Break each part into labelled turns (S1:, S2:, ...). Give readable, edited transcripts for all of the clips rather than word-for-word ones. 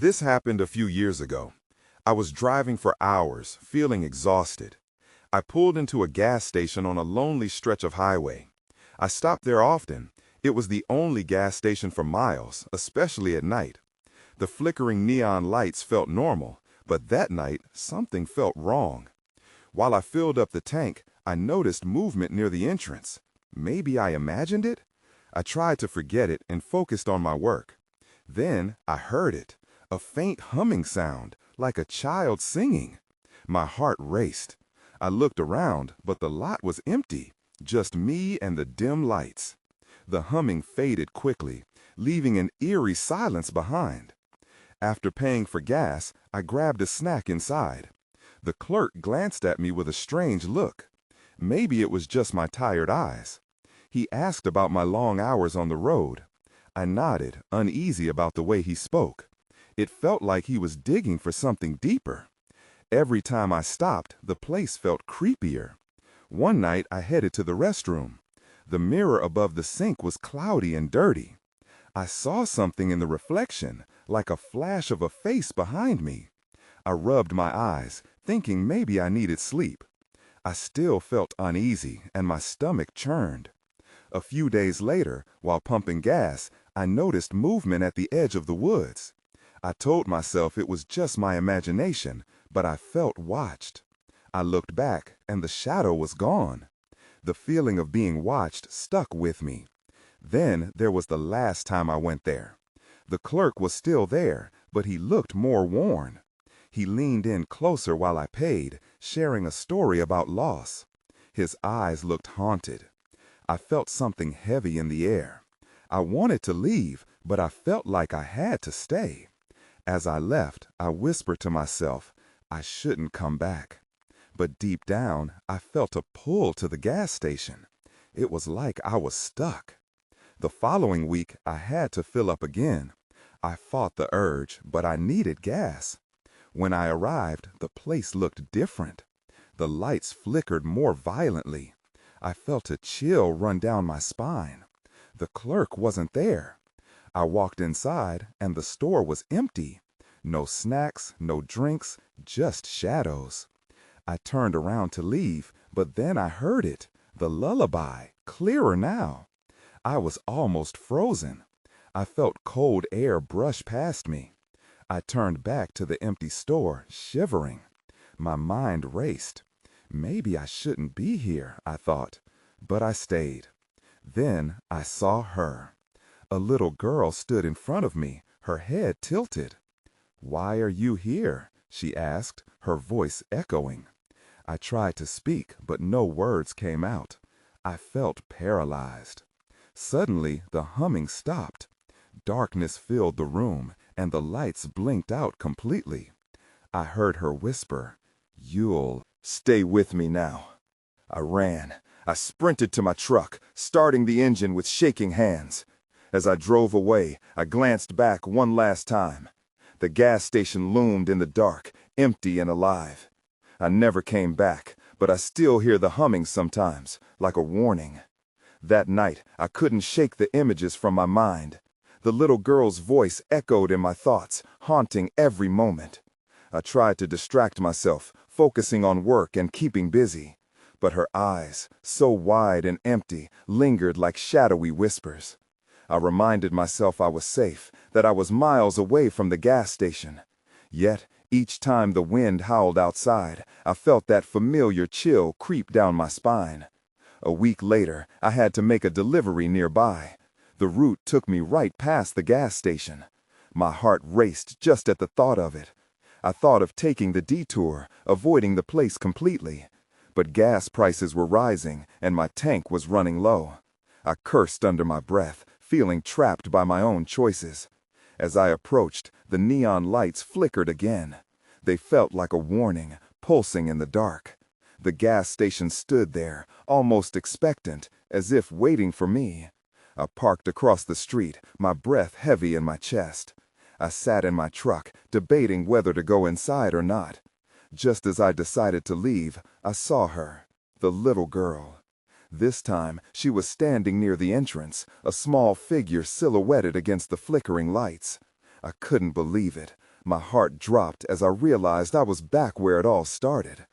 S1: This happened a few years ago. I was driving for hours, feeling exhausted. I pulled into a gas station on a lonely stretch of highway. I stopped there often. It was the only gas station for miles, especially at night. The flickering neon lights felt normal, but that night, something felt wrong. While I filled up the tank, I noticed movement near the entrance. Maybe I imagined it? I tried to forget it and focused on my work. Then I heard it, a faint humming sound, like a child singing. My heart raced. I looked around, but the lot was empty, just me and the dim lights. The humming faded quickly, leaving an eerie silence behind. After paying for gas, I grabbed a snack inside. The clerk glanced at me with a strange look. Maybe it was just my tired eyes. He asked about my long hours on the road. I nodded, uneasy about the way he spoke. It felt like he was digging for something deeper. Every time I stopped, the place felt creepier. One night, I headed to the restroom. The mirror above the sink was cloudy and dirty. I saw something in the reflection, like a flash of a face behind me. I rubbed my eyes, thinking maybe I needed sleep. I still felt uneasy, and my stomach churned. A few days later, while pumping gas, I noticed movement at the edge of the woods. I told myself it was just my imagination, but I felt watched. I looked back, and the shadow was gone. The feeling of being watched stuck with me. Then there was the last time I went there. The clerk was still there, but he looked more worn. He leaned in closer while I paid, sharing a story about loss. His eyes looked haunted. I felt something heavy in the air. I wanted to leave, but I felt like I had to stay. As I left, I whispered to myself, I shouldn't come back. But deep down, I felt a pull to the gas station. It was like I was stuck. The following week, I had to fill up again. I fought the urge, but I needed gas. When I arrived, the place looked different. The lights flickered more violently. I felt a chill run down my spine. The clerk wasn't there. I walked inside, and the store was empty. No snacks, no drinks, just shadows. I turned around to leave, but then I heard it, the lullaby, clearer now. I was almost frozen. I felt cold air brush past me. I turned back to the empty store, shivering. My mind raced. Maybe I shouldn't be here, I thought, but I stayed. Then I saw her. A little girl stood in front of me, her head tilted. "Why are you here?" she asked, her voice echoing. I tried to speak, but no words came out. I felt paralyzed. Suddenly, the humming stopped. Darkness filled the room, and the lights blinked out completely. I heard her whisper, "You'll stay with me now." I ran. I sprinted to my truck, starting the engine with shaking hands. As I drove away, I glanced back one last time. The gas station loomed in the dark, empty and alive. I never came back, but I still hear the humming sometimes, like a warning. That night, I couldn't shake the images from my mind. The little girl's voice echoed in my thoughts, haunting every moment. I tried to distract myself, focusing on work and keeping busy. But her eyes, so wide and empty, lingered like shadowy whispers. I reminded myself I was safe, that I was miles away from the gas station. Yet, each time the wind howled outside, I felt that familiar chill creep down my spine. A week later, I had to make a delivery nearby. The route took me right past the gas station. My heart raced just at the thought of it. I thought of taking the detour, avoiding the place completely. But gas prices were rising, and my tank was running low. I cursed under my breath, feeling trapped by my own choices. As I approached, the neon lights flickered again. They felt like a warning, pulsing in the dark. The gas station stood there, almost expectant, as if waiting for me. I parked across the street, my breath heavy in my chest. I sat in my truck, debating whether to go inside or not. Just as I decided to leave, I saw her, the little girl. This time, she was standing near the entrance, a small figure silhouetted against the flickering lights. I couldn't believe it. My heart dropped as I realized I was back where it all started.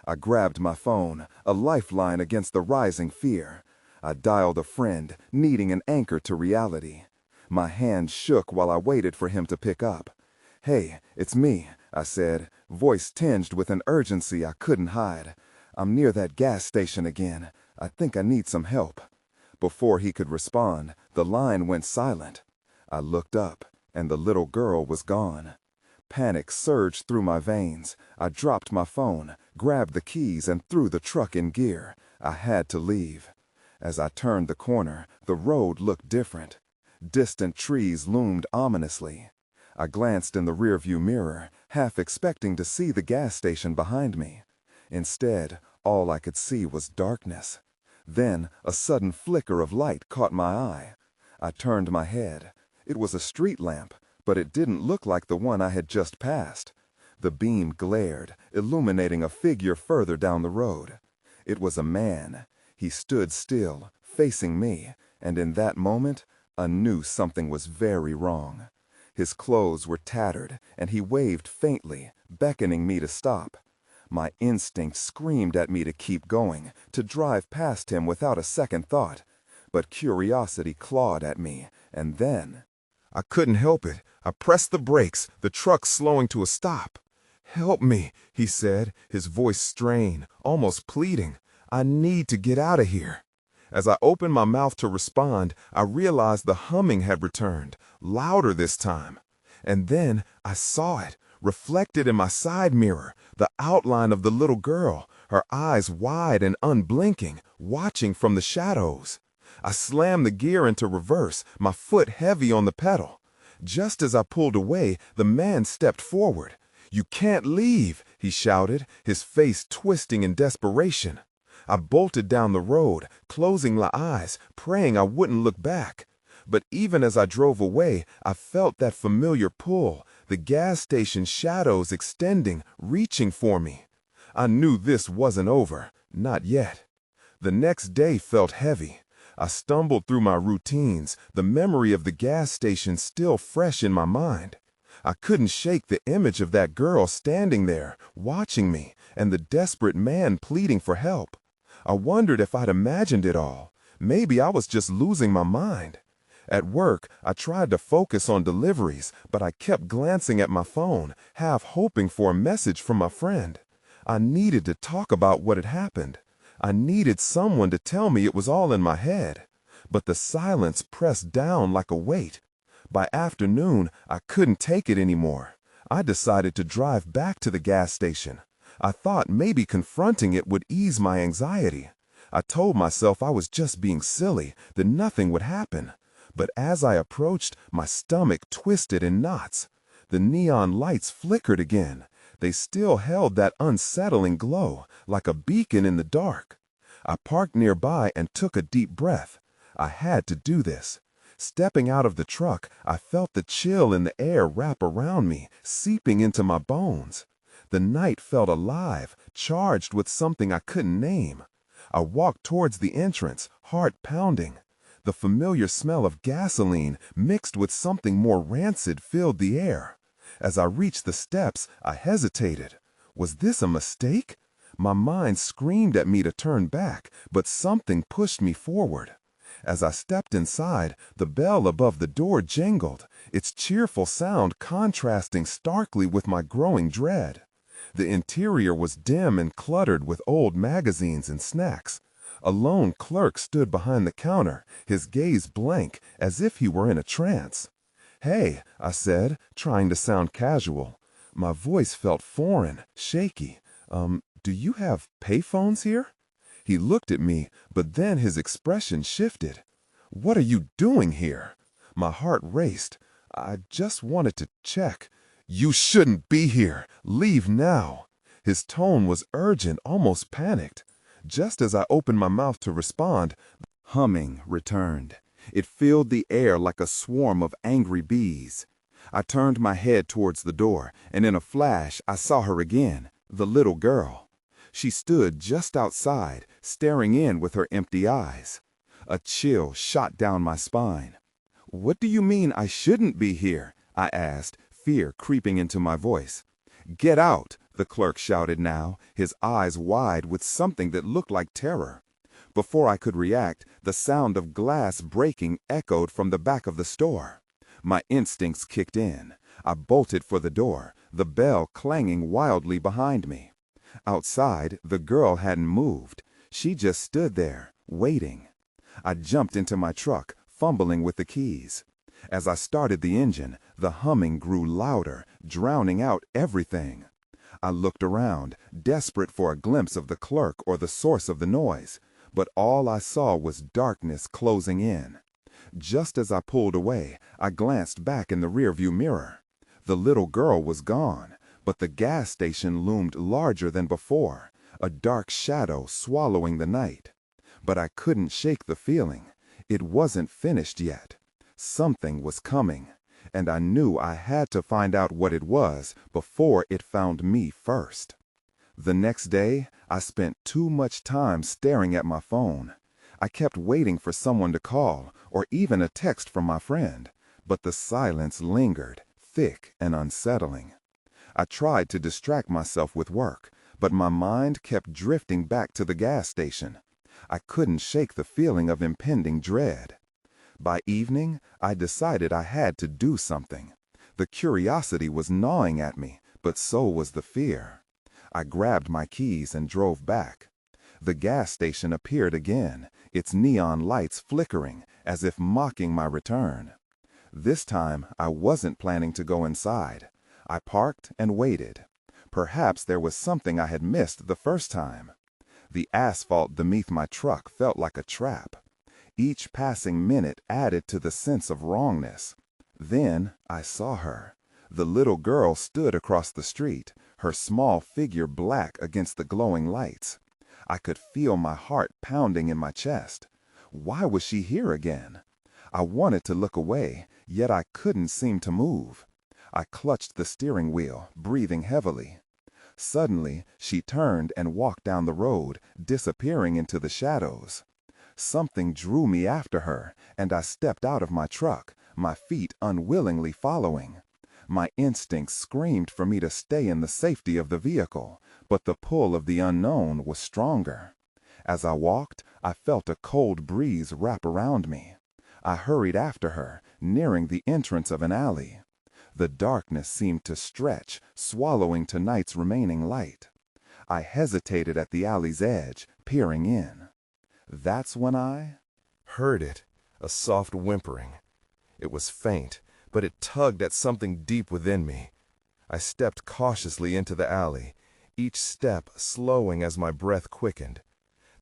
S1: I grabbed my phone, a lifeline against the rising fear. I dialed a friend, needing an anchor to reality. My hand shook while I waited for him to pick up. "Hey, it's me," I said, voice tinged with an urgency I couldn't hide. "I'm near that gas station again. I think I need some help." Before he could respond, the line went silent. I looked up, and the little girl was gone. Panic surged through my veins. I dropped my phone, grabbed the keys, and threw the truck in gear. I had to leave. As I turned the corner, the road looked different. Distant trees loomed ominously. I glanced in the rearview mirror, half expecting to see the gas station behind me. Instead, all I could see was darkness. Then, a sudden flicker of light caught my eye. I turned my head. It was a street lamp, but it didn't look like the one I had just passed. The beam glared, illuminating a figure further down the road. It was a man. He stood still, facing me, and in that moment, I knew something was very wrong. His clothes were tattered, and he waved faintly, beckoning me to stop. My instinct screamed at me to keep going, to drive past him without a second thought. But curiosity clawed at me, and then... I couldn't help it. I pressed the brakes, the truck slowing to a stop. "Help me," he said, his voice strained, almost pleading. "I need to get out of here." As I opened my mouth to respond, I realized the humming had returned, louder this time. And then I saw it, reflected in my side mirror, the outline of the little girl, her eyes wide and unblinking, watching from the shadows. I slammed the gear into reverse, my foot heavy on the pedal. Just as I pulled away, the man stepped forward. "You can't leave," he shouted, his face twisting in desperation. I bolted down the road, closing my eyes, praying I wouldn't look back. But even as I drove away, I felt that familiar pull, the gas station shadows extending, reaching for me. I knew this wasn't over, not yet. The next day felt heavy. I stumbled through my routines, the memory of the gas station still fresh in my mind. I couldn't shake the image of that girl standing there, watching me, and the desperate man pleading for help. I wondered if I'd imagined it all. Maybe I was just losing my mind. At work, I tried to focus on deliveries, but I kept glancing at my phone, half hoping for a message from my friend. I needed to talk about what had happened. I needed someone to tell me it was all in my head. But the silence pressed down like a weight. By afternoon, I couldn't take it anymore. I decided to drive back to the gas station. I thought maybe confronting it would ease my anxiety. I told myself I was just being silly, that nothing would happen. But as I approached, my stomach twisted in knots. The neon lights flickered again. They still held that unsettling glow, like a beacon in the dark. I parked nearby and took a deep breath. I had to do this. Stepping out of the truck, I felt the chill in the air wrap around me, seeping into my bones. The night felt alive, charged with something I couldn't name. I walked towards the entrance, heart pounding. The familiar smell of gasoline mixed with something more rancid filled the air. As I reached the steps, I hesitated. Was this a mistake? My mind screamed at me to turn back, but something pushed me forward. As I stepped inside, the bell above the door jingled, its cheerful sound contrasting starkly with my growing dread. The interior was dim and cluttered with old magazines and snacks. A lone clerk stood behind the counter, his gaze blank, as if he were in a trance. "Hey," I said, trying to sound casual. My voice felt foreign, shaky. Do you have payphones here?" He looked at me, but then his expression shifted. "What are you doing here?" My heart raced. "I just wanted to check." "You shouldn't be here. Leave now." His tone was urgent, almost panicked. Just as I opened my mouth to respond, humming returned. It filled the air like a swarm of angry bees. I turned my head towards the door, and in a flash I saw her again, the little girl. She stood just outside, staring in with her empty eyes. A chill shot down my spine. "What do you mean I shouldn't be here?" I asked, fear creeping into my voice. "Get out!" the clerk shouted now, his eyes wide with something that looked like terror. Before I could react, the sound of glass breaking echoed from the back of the store. My instincts kicked in. I bolted for the door, the bell clanging wildly behind me. Outside, the girl hadn't moved. She just stood there, waiting. I jumped into my truck, fumbling with the keys. As I started the engine, the humming grew louder, drowning out everything. I looked around, desperate for a glimpse of the clerk or the source of the noise, but all I saw was darkness closing in. Just as I pulled away, I glanced back in the rearview mirror. The little girl was gone, but the gas station loomed larger than before, a dark shadow swallowing the night. But I couldn't shake the feeling. It wasn't finished yet. Something was coming, and I knew I had to find out what it was before it found me first. The next day, I spent too much time staring at my phone. I kept waiting for someone to call, or even a text from my friend, but the silence lingered, thick and unsettling. I tried to distract myself with work, but my mind kept drifting back to the gas station. I couldn't shake the feeling of impending dread. By evening, I decided I had to do something. The curiosity was gnawing at me, but so was the fear. I grabbed my keys and drove back. The gas station appeared again, its neon lights flickering, as if mocking my return. This time, I wasn't planning to go inside. I parked and waited. Perhaps there was something I had missed the first time. The asphalt beneath my truck felt like a trap. Each passing minute added to the sense of wrongness. Then I saw her. The little girl stood across the street, her small figure black against the glowing lights. I could feel my heart pounding in my chest. Why was she here again? I wanted to look away, yet I couldn't seem to move. I clutched the steering wheel, breathing heavily. Suddenly, she turned and walked down the road, disappearing into the shadows. Something drew me after her, and I stepped out of my truck, my feet unwillingly following. My instincts screamed for me to stay in the safety of the vehicle, but the pull of the unknown was stronger. As I walked, I felt a cold breeze wrap around me. I hurried after her, nearing the entrance of an alley. The darkness seemed to stretch, swallowing tonight's remaining light. I hesitated at the alley's edge, peering in. That's when I
S2: heard it, a soft whimpering. It was faint, but it tugged at something deep within me. I stepped cautiously into the alley, each step slowing as my breath quickened.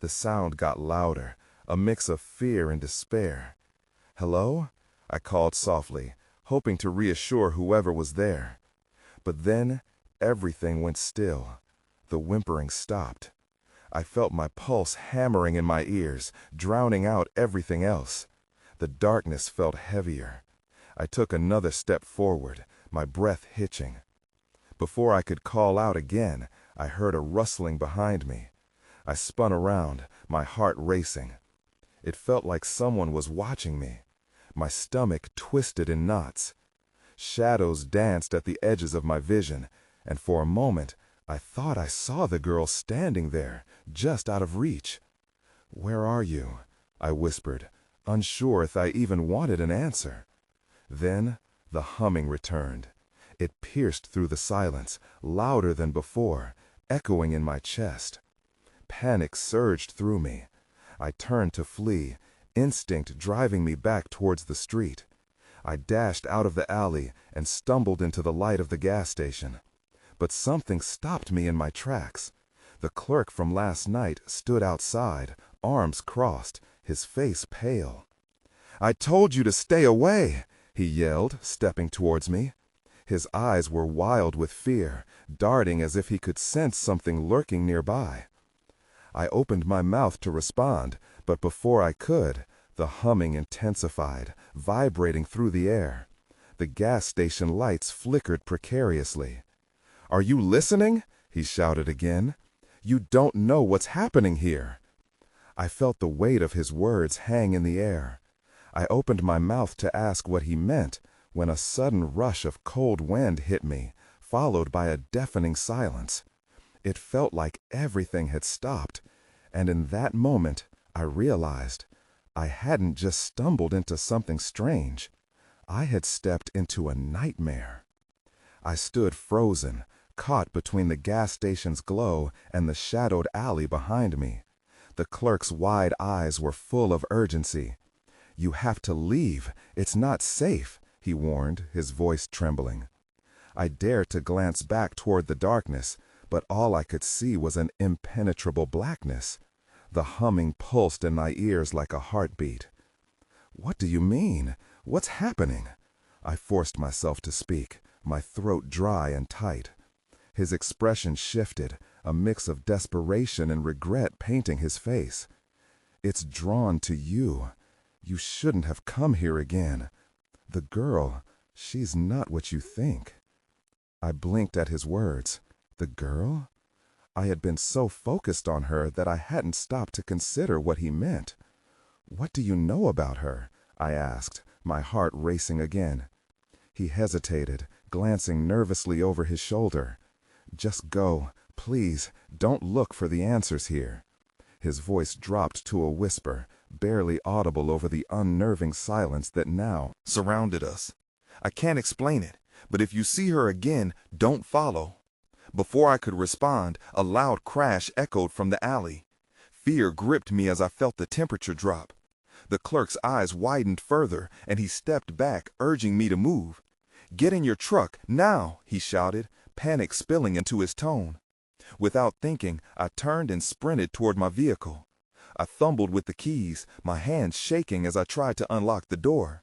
S2: The sound got louder, a mix of fear and despair. "Hello?" I called softly, hoping to reassure whoever was there. But then everything went still. The whimpering stopped. I felt my pulse hammering in my ears, drowning out everything else. The darkness felt heavier. I took another step forward, my breath hitching. Before I could call out again, I heard a rustling behind me. I spun around, my heart racing. It felt like someone was watching me. My stomach twisted in knots. Shadows danced at the edges of my vision, and for a moment, I thought I saw the girl standing there, just out of reach. "Where are you?" I whispered, unsure if I even wanted an answer. Then the humming returned. It pierced through the silence, louder than before, echoing in my chest. Panic surged through me. I turned to flee, instinct driving me back towards the street. I dashed out of the alley and stumbled into the light of the gas station. But something stopped me in my tracks. The clerk from last night stood outside, arms crossed, his face pale. "I told you to stay away!" he yelled, stepping towards me. His eyes were wild with fear, darting as if he could sense something lurking nearby. I opened my mouth to respond, but before I could, the humming intensified, vibrating through the air. The gas station lights flickered precariously. "Are you listening?" he shouted again. "You don't know what's happening here." I felt the weight of his words hang in the air. I opened my mouth to ask what he meant, when a sudden rush of cold wind hit me, followed by a deafening silence. It felt like everything had stopped, and in that moment, I realized I hadn't just stumbled into something strange. I had stepped into a nightmare. I stood frozen, caught between the gas station's glow and the shadowed alley behind me. The clerk's wide eyes were full of urgency. "You have to leave. It's not safe," he warned, his voice trembling. I dared to glance back toward the darkness, but all I could see was an impenetrable blackness. The humming pulsed in my ears like a heartbeat. "What do you mean? What's happening?" I forced myself to speak, my throat dry and tight. His expression shifted, a mix of desperation and regret painting his face. "It's drawn to you. You shouldn't have come here again. The girl, she's not what you think." I blinked at his words. The girl? I had been so focused on her that I hadn't stopped to consider what he meant. "What do you know about her?" I asked, my heart racing again. He hesitated, glancing nervously over his shoulder. "Just go. Please, don't look for the answers here." His voice dropped to a whisper, barely audible over the unnerving silence that now
S1: surrounded us. "I can't explain it, but if you see her again, don't follow." Before I could respond, a loud crash echoed from the alley. Fear gripped me as I felt the temperature drop. The clerk's eyes widened further, and he stepped back, urging me to move. "Get in your truck, now!" he shouted, panic spilling into his tone. Without thinking, I turned and sprinted toward my vehicle. I fumbled with the keys, my hands shaking as I tried to unlock the door.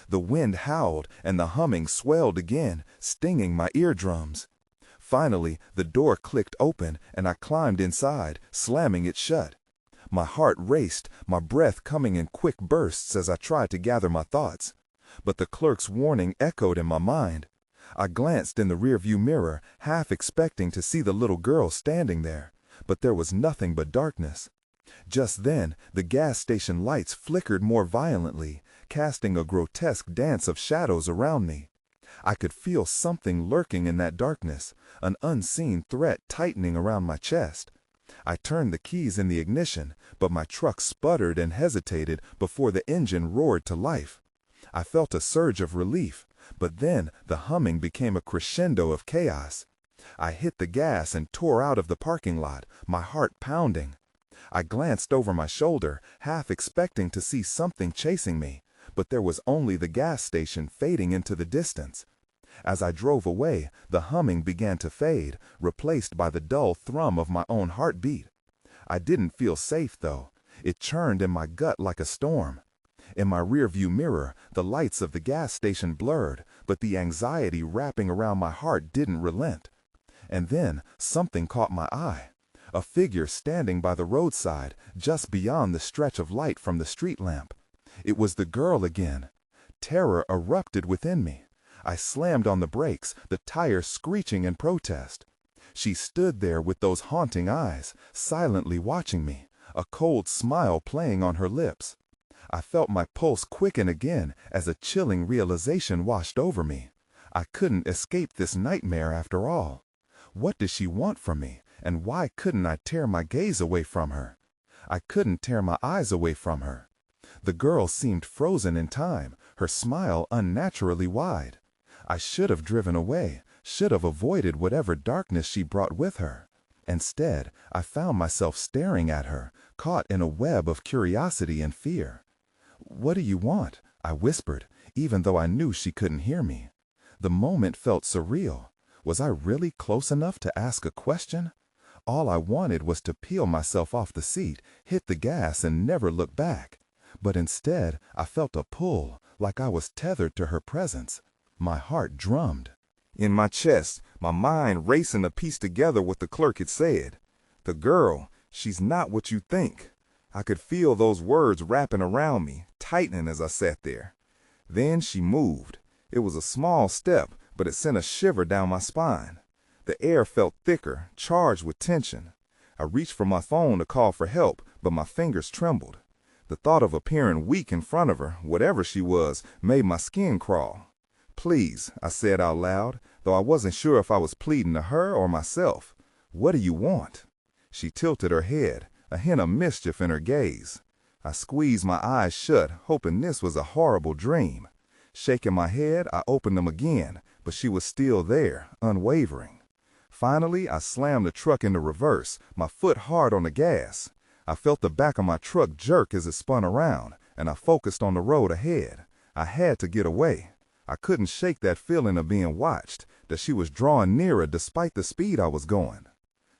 S1: The wind howled, and the humming swelled again, stinging my eardrums. Finally, the door clicked open, and I climbed inside, slamming it shut. My heart raced, my breath coming in quick bursts as I tried to gather my thoughts. But the clerk's warning echoed in my mind. I glanced in the rearview mirror, half expecting to see the little girl standing there, but there was nothing but darkness. Just then, the gas station lights flickered more violently, casting a grotesque dance of shadows around me. I could feel something lurking in that darkness, an unseen threat tightening around my chest. I turned the keys in the ignition, but my truck sputtered and hesitated before the engine roared to life. I felt a surge of relief, but then the humming became a crescendo of chaos. I hit the gas and tore out of the parking lot, my heart pounding. I glanced over my shoulder, half expecting to see something chasing me, but there was only the gas station fading into the distance. As I drove away, the humming began to fade, replaced by the dull thrum of my own heartbeat. I didn't feel safe, though. It churned in my gut like a storm. In my rearview mirror, the lights of the gas station blurred, but the anxiety wrapping around my heart didn't relent. And then something caught my eye. A figure standing by the roadside, just beyond the stretch of light from the street lamp. It was the girl again. Terror erupted within me. I slammed on the brakes, the tires screeching in protest. She stood there with those haunting eyes, silently watching me, a cold smile playing on her lips. I felt my pulse quicken again as a chilling realization washed over me. I couldn't escape this nightmare after all. What did she want from me, and why couldn't I tear my gaze away from her? I couldn't tear my eyes away from her. The girl seemed frozen in time, her smile unnaturally wide. I should have driven away, should have avoided whatever darkness she brought with her. Instead, I found myself staring at her, caught in a web of curiosity and fear. "What do you want?" I whispered, even though I knew she couldn't hear me. The moment felt surreal. Was I really close enough to ask a question? All I wanted was to peel myself off the seat, hit the gas, and never look back. But instead, I felt a pull, like I was tethered to her presence. My heart drummed. In my chest, my mind racing to piece together what the clerk had said. The girl, she's not what you think. I could feel those words wrapping around me, tightening as I sat there. Then she moved. It was a small step, but it sent a shiver down my spine. The air felt thicker, charged with tension. I reached for my phone to call for help, but my fingers trembled. The thought of appearing weak in front of her, whatever she was, made my skin crawl.
S2: "Please," I said out loud, though I wasn't sure if I was pleading to her or myself. "What do you want?" She tilted her head, a hint of mischief in her gaze. I squeezed my eyes shut, hoping this was a horrible dream. Shaking my head, I opened them again, but she was still there, unwavering. Finally, I slammed the truck into reverse, my foot hard on the gas. I felt the back of my truck jerk as it spun around, and I focused on the road ahead. I had to get away. I couldn't shake that feeling of being watched, that she was drawing nearer despite the speed I was going.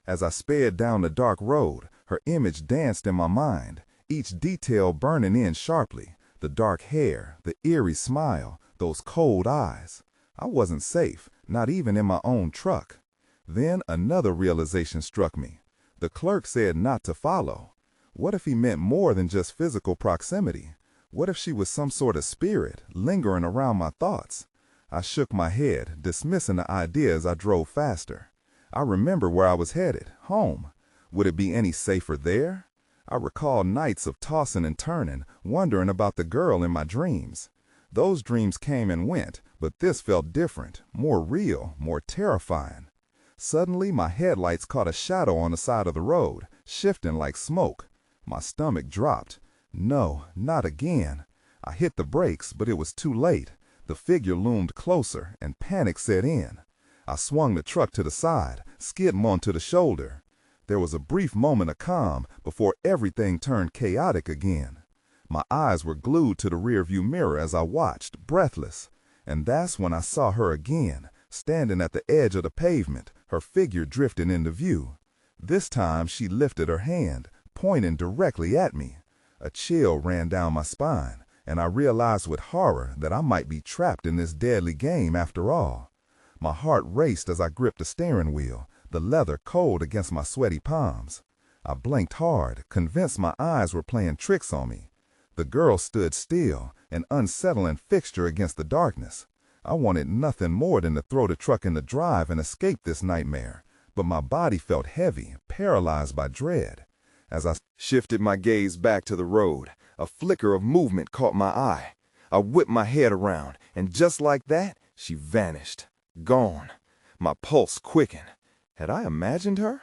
S2: As I sped down the dark road, her image danced in my mind, each detail burning in sharply. The dark hair, the eerie smile, those cold eyes. I wasn't safe, not even in my own truck. Then another realization struck me. The clerk said not to follow. What if he meant more than just physical proximity? What if she was some sort of spirit, lingering around my thoughts? I shook my head, dismissing the idea as I drove faster. I remember where I was headed, home. Would it be any safer there? I recalled nights of tossing and turning, wondering about the girl in my dreams. Those dreams came and went, but this felt different, more real, more terrifying. Suddenly, my headlights caught a shadow on the side of the road, shifting like smoke. My stomach dropped. No, not again. I hit the brakes, but it was too late. The figure loomed closer, and panic set in. I swung the truck to the side, skidding onto the shoulder. There was a brief moment of calm before everything turned chaotic again. My eyes were glued to the rearview mirror as I watched, breathless. And that's when I saw her again, standing at the edge of the pavement, her figure drifting into view. This time she lifted her hand, pointing directly at me. A chill ran down my spine, and I realized with horror that I might be trapped in this deadly game after all. My heart raced as I gripped the steering wheel, the leather cold against my sweaty palms. I blinked hard, convinced my eyes were playing tricks on me. The girl stood still, an unsettling fixture against the darkness. I wanted nothing more than to throw the truck in the drive and escape this nightmare, but my body felt heavy, paralyzed by dread. As I shifted my gaze back to the road, a flicker of movement caught my eye. I whipped my head around, and just like that, she vanished. Gone. My pulse quickened. Had I imagined her?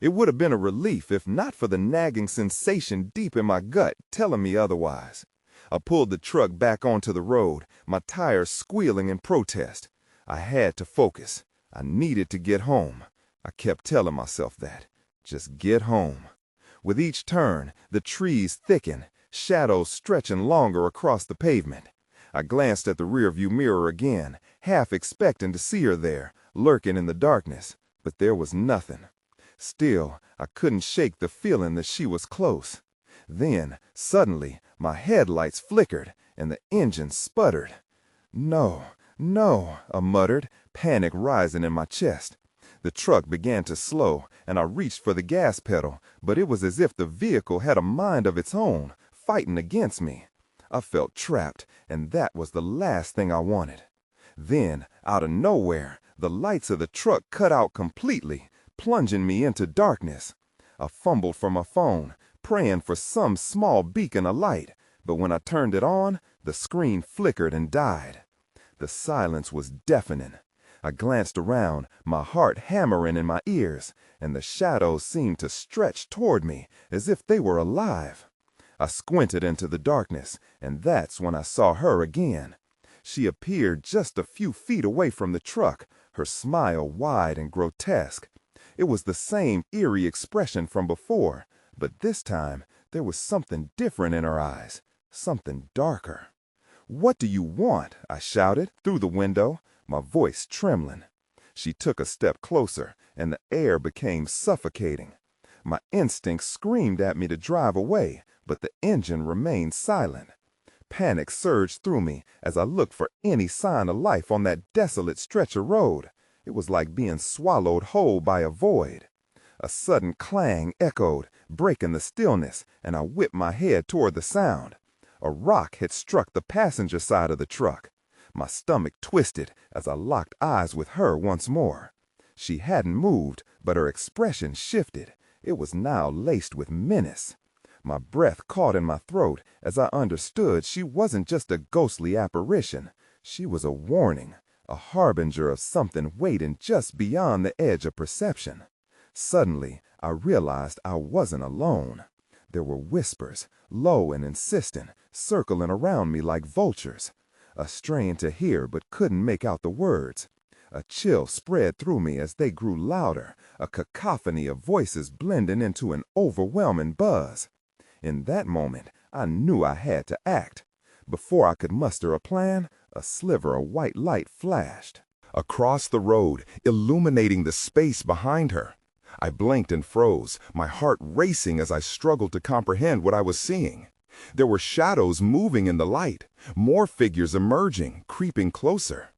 S2: It would have been a relief if not for the nagging sensation deep in my gut telling me otherwise. I pulled the truck back onto the road, my tires squealing in protest. I had to focus. I needed to get home. I kept telling myself that. Just get home. With each turn, the trees thickened, shadows stretching longer across the pavement. I glanced at the rearview mirror again, half expecting to see her there, lurking in the darkness, but there was nothing. Still, I couldn't shake the feeling that she was close. Then, suddenly, my headlights flickered, and the engine sputtered. "No, no," I muttered, panic rising in my chest. The truck began to slow, and I reached for the gas pedal, but it was as if the vehicle had a mind of its own, fighting against me. I felt trapped, and that was the last thing I wanted. Then, out of nowhere, the lights of the truck cut out completely, plunging me into darkness. I fumbled for my phone, praying for some small beacon of light, but when I turned it on, the screen flickered and died. The silence was deafening. I glanced around, my heart hammering in my ears, and the shadows seemed to stretch toward me as if they were alive. I squinted into the darkness, and that's when I saw her again. She appeared just a few feet away from the truck, her smile wide and grotesque. It was the same eerie expression from before, but this time there was something different in her eyes, something darker. "What do you want?" I shouted through the window, my voice trembling. She took a step closer, and the air became suffocating. My instincts screamed at me to drive away, but the engine remained silent. Panic surged through me as I looked for any sign of life on that desolate stretch of road. It was like being swallowed whole by a void. A sudden clang echoed, breaking the stillness, and I whipped my head toward the sound. A rock had struck the passenger side of the truck. My stomach twisted as I locked eyes with her once more. She hadn't moved, but her expression shifted. It was now laced with menace. My breath caught in my throat as I understood she wasn't just a ghostly apparition. She was a warning, a harbinger of something waiting just beyond the edge of perception. Suddenly, I realized I wasn't alone. There were whispers, low and insistent, circling around me like vultures. A strain to hear but couldn't make out the words. A chill spread through me as they grew louder, a cacophony of voices blending into an overwhelming buzz. In that moment, I knew I had to act. Before I could muster a plan, a sliver of white light flashed across the road, illuminating the space behind her. I blinked and froze, my heart racing as I struggled to comprehend what I was seeing. There were shadows moving in the light, more figures emerging, creeping closer.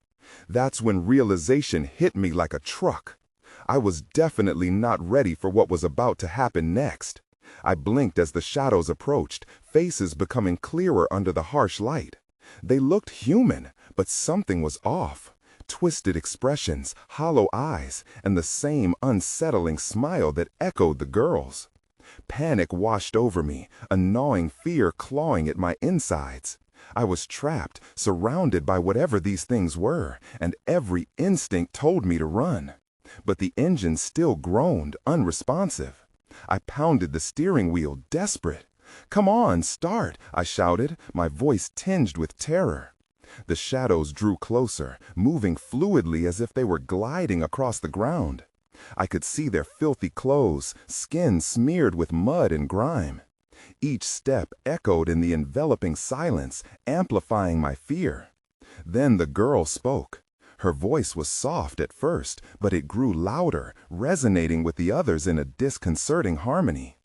S2: That's when realization hit me like a truck. I was definitely not ready for what was about to happen next. I blinked as the shadows approached, faces becoming clearer under the harsh light. They looked human, but something was off. Twisted expressions, hollow eyes, and the same unsettling smile that echoed the girl's. Panic washed over me, a gnawing fear clawing at my insides. I was trapped, surrounded by whatever these things were, and every instinct told me to run. But the engine still groaned, unresponsive. I pounded the steering wheel, desperate. "Come on, start!" I shouted, my voice tinged with terror. The shadows drew closer, moving fluidly as if they were gliding across the ground. I could see their filthy clothes, skin smeared with mud and grime. Each step echoed in the enveloping silence, amplifying my fear. Then the girl spoke. Her voice was soft at first, but it grew louder, resonating with the others in a disconcerting harmony.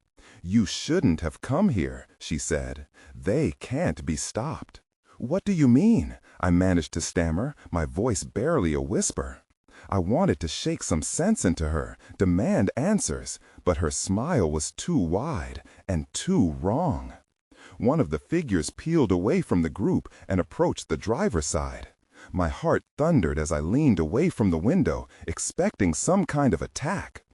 S2: "You shouldn't have come here," she said. "They can't be stopped." "What do you mean?" I managed to stammer, my voice barely a whisper. I wanted to shake some sense into her, demand answers, but her smile was too wide and too wrong. One of the figures peeled away from the group and approached the driver's side. My heart thundered as I leaned away from the window, expecting some kind of attack.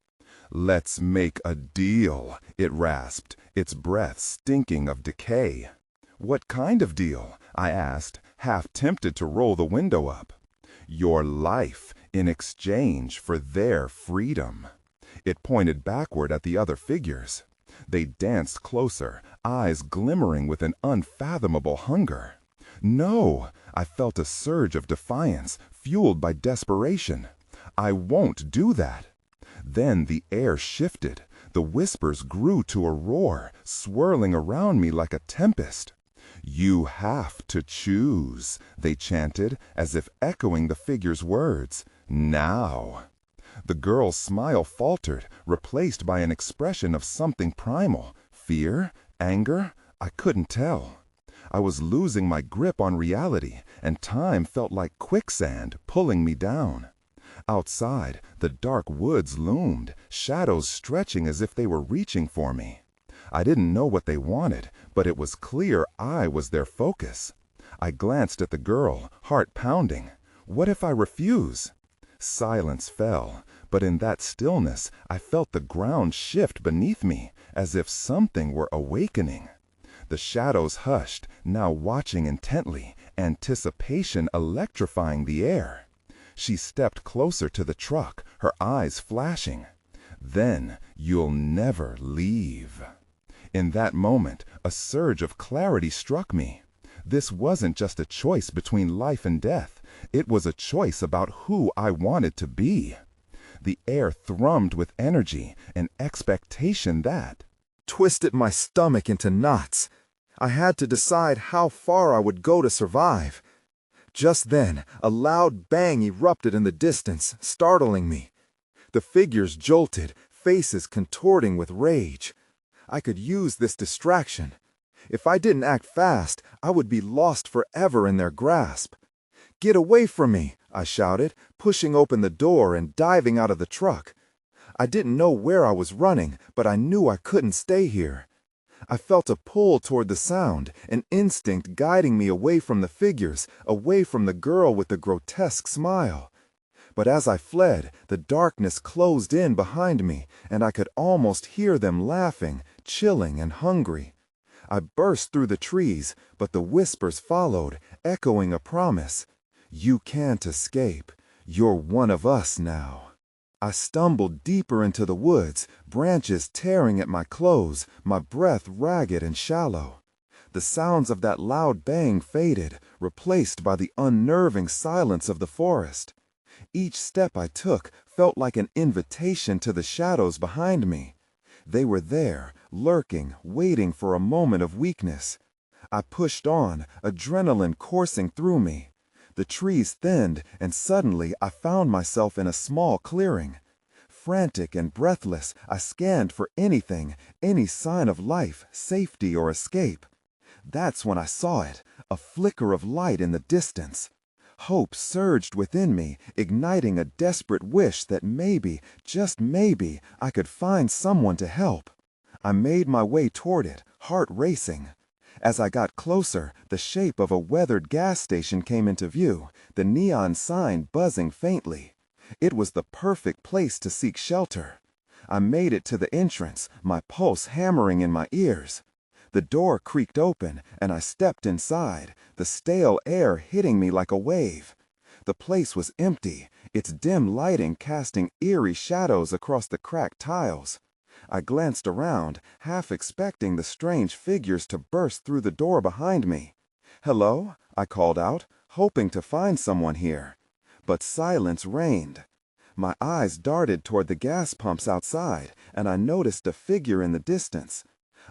S2: "Let's make a deal," it rasped, its breath stinking of decay. "What kind of deal?" I asked, half tempted to roll the window up. "Your life in exchange for their freedom." It pointed backward at the other figures. They danced closer, eyes glimmering with an unfathomable hunger. "No!" I felt a surge of defiance, fueled by desperation. "I won't do that." Then the air shifted. The whispers grew to a roar, swirling around me like a tempest. "You have to choose," they chanted, as if echoing the figure's words. "Now." The girl's smile faltered, replaced by an expression of something primal. Fear? Anger? I couldn't tell. I was losing my grip on reality, and time felt like quicksand, pulling me down. Outside, the dark woods loomed, shadows stretching as if they were reaching for me. I didn't know what they wanted, but it was clear I was their focus. I glanced at the girl, heart pounding. What if I refuse? Silence fell, but in that stillness I felt the ground shift beneath me, as if something were awakening. The shadows hushed, now watching intently, anticipation electrifying the air. She stepped closer to the truck, her eyes flashing. "Then you'll never leave." In that moment, a surge of clarity struck me. This wasn't just a choice between life and death. It was a choice about who I wanted to be. The air thrummed with energy, an expectation that twisted my stomach into knots. I had to decide how far I would go to survive. Just then, a loud bang erupted in the distance, startling me. The figures jolted, faces contorting with rage. I could use this distraction. If I didn't act fast, I would be lost forever in their grasp. "Get away from me!" I shouted, pushing open the door and diving out of the truck. I didn't know where I was running, but I knew I couldn't stay here. I felt a pull toward the sound, an instinct guiding me away from the figures, away from the girl with the grotesque smile. But as I fled, the darkness closed in behind me, and I could almost hear them laughing, chilling and hungry. I burst through the trees, but the whispers followed, echoing a promise.
S1: "You can't escape. You're one of us now." I stumbled deeper into the woods, branches tearing at my clothes, my breath ragged and shallow. The sounds of that loud bang faded, replaced by the unnerving silence of the forest. Each step I took felt like an invitation to the shadows behind me. They were there, lurking, waiting for a moment of weakness. I pushed on, adrenaline coursing through me. The trees thinned, and suddenly I found myself in a small clearing. Frantic and breathless, I scanned for anything, any sign of life, safety, or escape. That's when I saw it, a flicker of light in the distance. Hope surged within me, igniting a desperate wish that maybe, just maybe, I could find someone to help. I made my way toward it, heart racing. As I got closer, the shape of a weathered gas station came into view, the neon sign buzzing faintly. It was the perfect place to seek shelter. I made it to the entrance, my pulse hammering in my ears. The door creaked open, and I stepped inside, the stale air hitting me like a wave. The place was empty, its dim lighting casting eerie shadows across the cracked tiles. I glanced around, half expecting the strange figures to burst through the door behind me. "Hello?" I called out, hoping to find someone here. But silence reigned. My eyes darted toward the gas pumps outside, and I noticed a figure in the distance.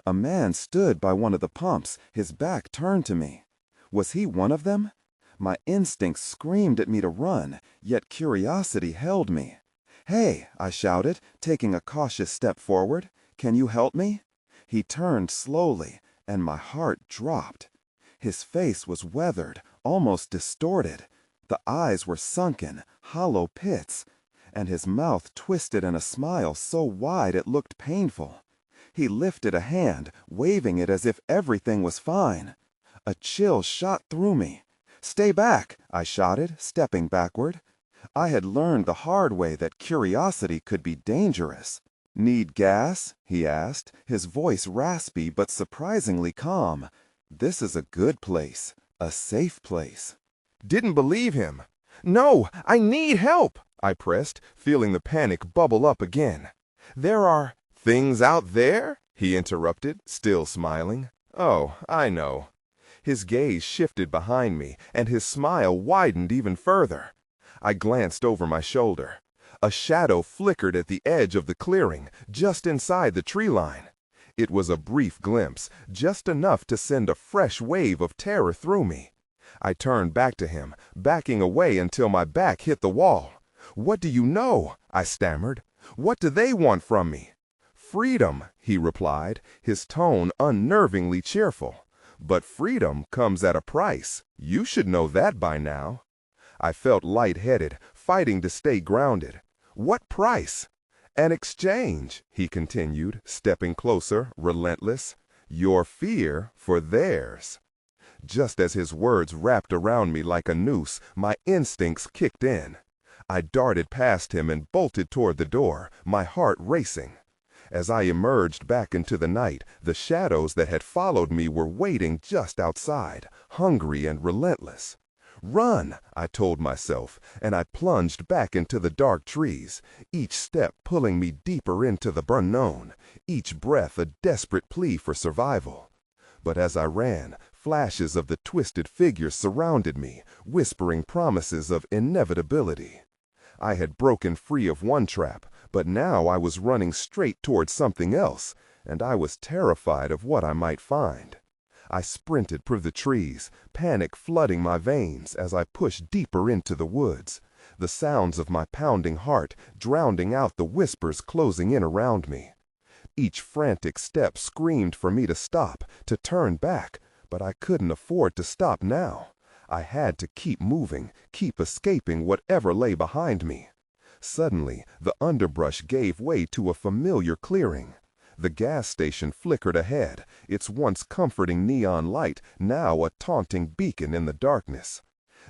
S1: A man stood by one of the pumps, his back turned to me. Was he one of them? My instincts screamed at me to run, yet curiosity held me. "Hey," I shouted, taking a cautious step forward. "Can you help me?" He turned slowly, and my heart dropped. His face was weathered, almost distorted. The eyes were sunken, hollow pits, and his mouth twisted in a smile so wide it looked painful. He lifted a hand, waving it as if everything was fine. A chill shot through me. "Stay back," I shouted, stepping backward. I had learned the hard way that curiosity could be dangerous. "Need gas?" he asked, his voice raspy but surprisingly calm. This is a good place, a safe place.
S2: Didn't believe him. "No, I need help," I pressed, feeling the panic bubble up again. "There are things out there?" he interrupted, still smiling. "Oh, I know." His gaze shifted behind me, and his smile widened even further. I glanced over my shoulder. A shadow flickered at the edge of the clearing, just inside the tree line. It was a brief glimpse, just enough to send a fresh wave of terror through me. I turned back to him, backing away until my back hit the wall. "What do you know?" I stammered. "What do they want from me?" "Freedom," he replied, his tone unnervingly cheerful. "But freedom comes at a price. You should know that by now." I felt lightheaded, fighting to stay grounded. "What price?" "An exchange," he continued, stepping closer, relentless. "Your fear for theirs." Just as his words wrapped around me like a noose, my instincts kicked in. I darted past him and bolted toward the door, my heart racing. As I emerged back into the night, the shadows that had followed me were waiting just outside, hungry and relentless. "Run," I told myself, and I plunged back into the dark trees, each step pulling me deeper into the unknown, each breath a desperate plea for survival. But as I ran, flashes of the twisted figures surrounded me, whispering promises of inevitability. I had broken free of one trap, but now I was running straight towards something else, and I was terrified of what I might find. I sprinted through the trees, panic flooding my veins as I pushed deeper into the woods, the sounds of my pounding heart drowning out the whispers closing in around me. Each frantic step screamed for me to stop, to turn back, but I couldn't afford to stop now. I had to keep moving, keep escaping whatever lay behind me. Suddenly, the underbrush gave way to a familiar clearing. The gas station flickered ahead, its once comforting neon light now a taunting beacon in the darkness.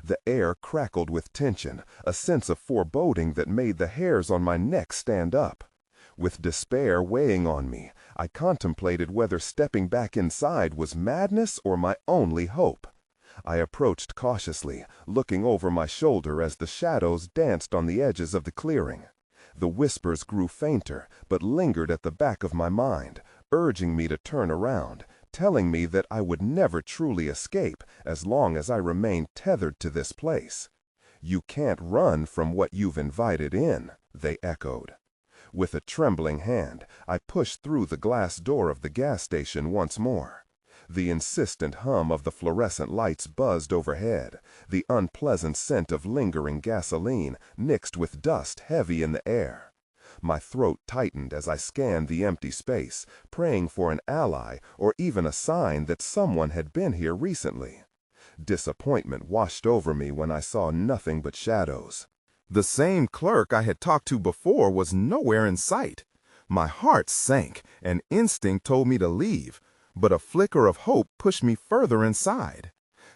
S2: The air crackled with tension, a sense of foreboding that made the hairs on my neck stand up. With despair weighing on me, I contemplated whether stepping back inside was madness or my only hope. I approached cautiously, looking over my shoulder as the shadows danced on the edges of the clearing. The whispers grew fainter, but lingered at the back of my mind, urging me to turn around, telling me that I would never truly escape as long as I remained tethered to this place. "You can't run from what you've invited in," they echoed. With a trembling hand, I pushed through the glass door of the gas station once more. The insistent hum of the fluorescent lights buzzed overhead, the unpleasant scent of lingering gasoline mixed with dust heavy in the air. My throat tightened as I scanned the empty space, praying for an ally or even a sign that someone had been here recently. Disappointment washed over me when I saw nothing but shadows. The same clerk I had talked to before was nowhere in sight. My heart sank, and instinct told me to leave, but a flicker of hope pushed me further inside.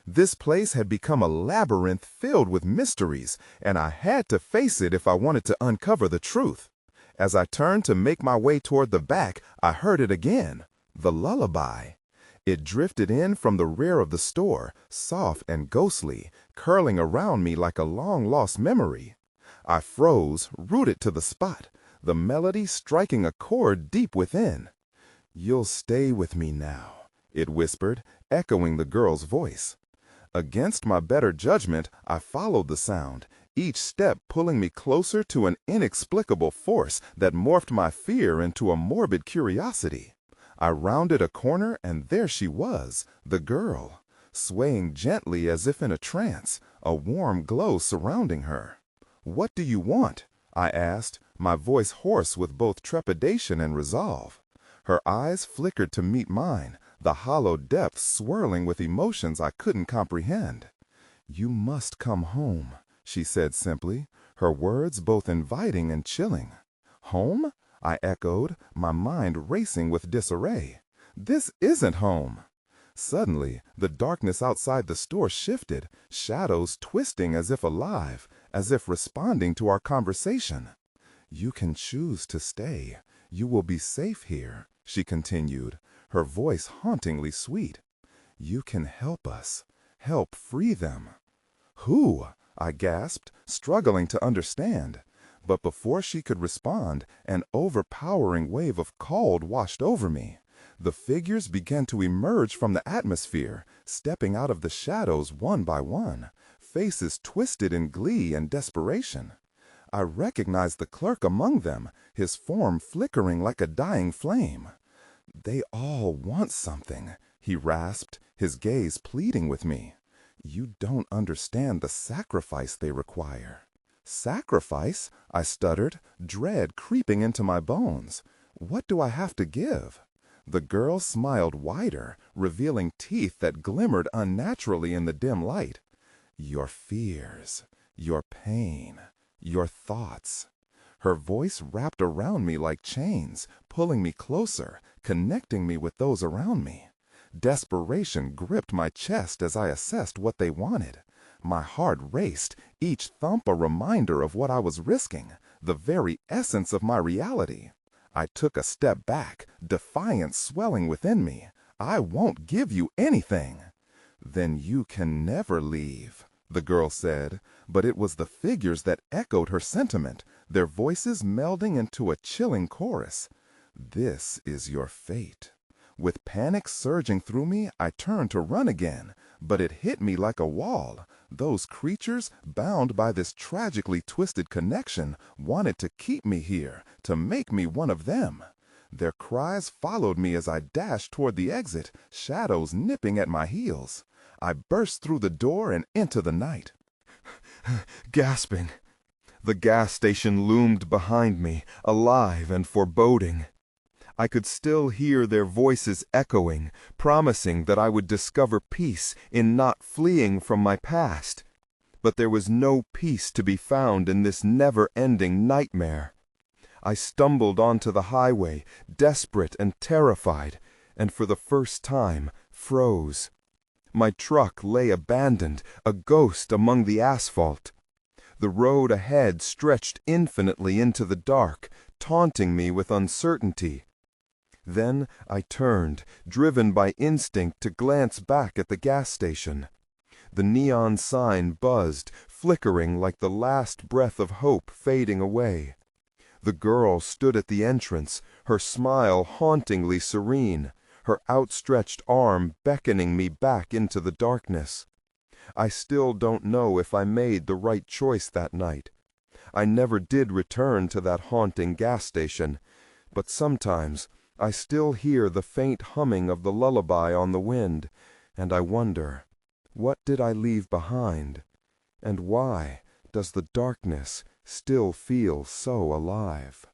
S2: This place had become a labyrinth filled with mysteries, and I had to face it if I wanted to uncover the truth. As I turned to make my way toward the back, I heard it again, the lullaby. It drifted in from the rear of the store, soft and ghostly, curling around me like a long-lost memory. I froze, rooted to the spot, the melody striking a chord deep within. "You'll stay with me now," it whispered, echoing the girl's voice. Against my better judgment, I followed the sound, each step pulling me closer to an inexplicable force that morphed my fear into a morbid curiosity. I rounded a corner, and there she was, the girl, swaying gently as if in a trance, a warm glow surrounding her. "What do you want?" I asked, my voice hoarse with both trepidation and resolve. Her eyes flickered to meet mine, the hollow depths swirling with emotions I couldn't comprehend. "You must come home," she said simply, her words both inviting and chilling. "Home?" I echoed, my mind racing with disarray. "This isn't home." Suddenly, the darkness outside the store shifted, shadows twisting as if alive, as if responding to our conversation. "You can choose to stay. You will be safe here," she continued, her voice hauntingly sweet. "You can help us, help free them." "Who?" I gasped, struggling to understand. But before she could respond, an overpowering wave of cold washed over me. The figures began to emerge from the atmosphere, stepping out of the shadows one by one, faces twisted in glee and desperation. I recognized the clerk among them, his form flickering like a dying flame. "They all want something," he rasped, his gaze pleading with me. "You don't understand the sacrifice they require." "Sacrifice?" I stuttered, dread creeping into my bones. "What do I have to give?" The girl smiled wider, revealing teeth that glimmered unnaturally in the dim light. "Your fears, your pain, your thoughts." Her voice wrapped around me like chains, pulling me closer, connecting me with those around me. Desperation gripped my chest as I assessed what they wanted. My heart raced, each thump a reminder of what I was risking, the very essence of my reality. I took a step back, defiance swelling within me. "I won't give you anything." "Then you can never leave," the girl said, but it was the figures that echoed her sentiment, their voices melding into a chilling chorus. "This is your fate." With panic surging through me, I turned to run again, but it hit me like a wall. Those creatures, bound by this tragically twisted connection, wanted to keep me here, to make me one of them. Their cries followed me as I dashed toward the exit, shadows nipping at my heels. I burst through the door and into the night. Gasping, the gas station loomed behind me, alive and foreboding. I could still hear their voices echoing, promising that I would discover peace in not fleeing from my past. But there was no peace to be found in this never-ending nightmare. I stumbled onto the highway, desperate and terrified, and for the first time froze. My truck lay abandoned, a ghost among the asphalt. The road ahead stretched infinitely into the dark, taunting me with uncertainty. Then I turned, driven by instinct to glance back at the gas station. The neon sign buzzed, flickering like the last breath of hope fading away. The girl stood at the entrance, her smile hauntingly serene, her outstretched arm beckoning me back into the darkness. I still don't know if I made the right choice that night. I never did return to that haunting gas station, but sometimes I still hear the faint humming of the lullaby on the wind, and I wonder, what did I leave behind? And why does the darkness still feel so alive?